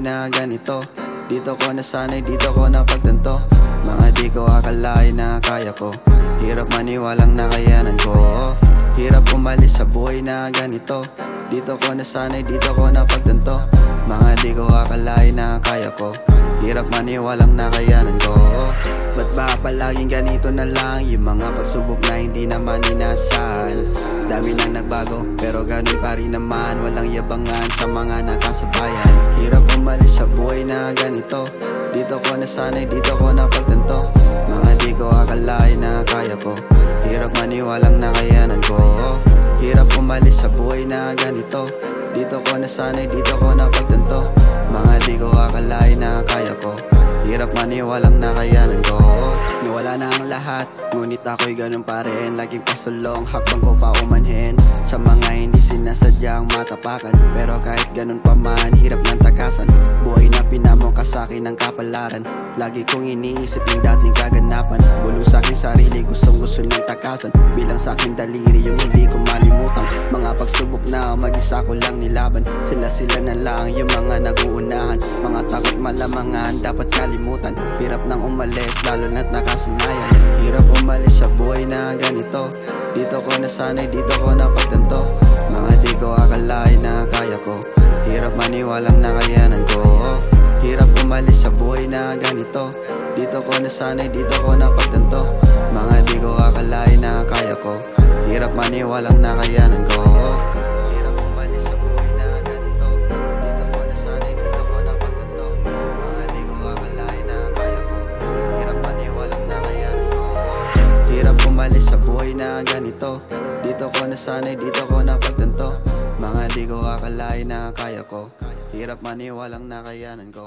na ganito. Dito ko nasanay, dito ko napagtanto. Mga di ko akalain na kaya ko. Hirap maniwalang nakayanan ko. Hirap umalis sa buhay na ganito. Dito ko nasanay, dito ko napagtanto. Mga di ko akalain na kaya ko. Hirap maniwalang nakayanan ko. Ba't ba palaging ganito na lang? Yung mga pagsubok na hindi naman inasahan. Dami nang nagbago, pero ganun pa rin naman. Walang yabangan sa mga nakasabayan. Hirap umalis sa buhay na ganito. Dito ko nasanay, dito ko napagtanto. Mga di ko akalain na kaya ko. Hirap maniwalang nakayanan ko. Hirap umalis sa buhay na ganito. Dito ko nasanay, dito ko napagtanto. Mga di ko akalain na kaya ko. Hirap maniwalang nakayanan ko. Nawala na ang lahat, ngunit ako'y ganun pa rin. Laging pasulong, hakbang ko pa umanhin. Sa mga hindi sinasadyang matapakan. Pero kahit ganun pa man, hirap ng takasan. Buhay na pinamongka sa'kin ng kapalaran. Lagi kong iniisip yung dating kaganapan. Bulong sa'king sarili, gustong gusto ng takasan. Bilang sa'king daliri, yung hindi ko malimutan. Mga pagsubok na mag-isa ko lang nilaban. Sila na lang yung mga naguunahan. Mga takot malamangan, dapat kalimutan. Hirap nang umalis, lalo na't nakasanayan. Hirap umalis sa buhay na ganito. Dito ko nasanay, dito ko napagtanto. Mga di ko akalain na kaya ko. Hirap maniwalang nakayanan ko. Hirap umalis sa buhay na ganito. Dito ko nasanay, dito ko napagtanto. Mga di ko akalain na kaya ko. Hirap maniwalang nakayanan ko. Hirap umalis sa buhay na ganito. Dito ko nasanay, dito ko napagtanto. Mga di ko akalain na kaya ko. Hirap maniwalang nakayanan ko. Hirap umalis sa buhay na ganito. Dito ko nasanay, dito ko napagtanto. Mga di ko akalain na kaya ko. Hirap maniwalang nakayanan ko.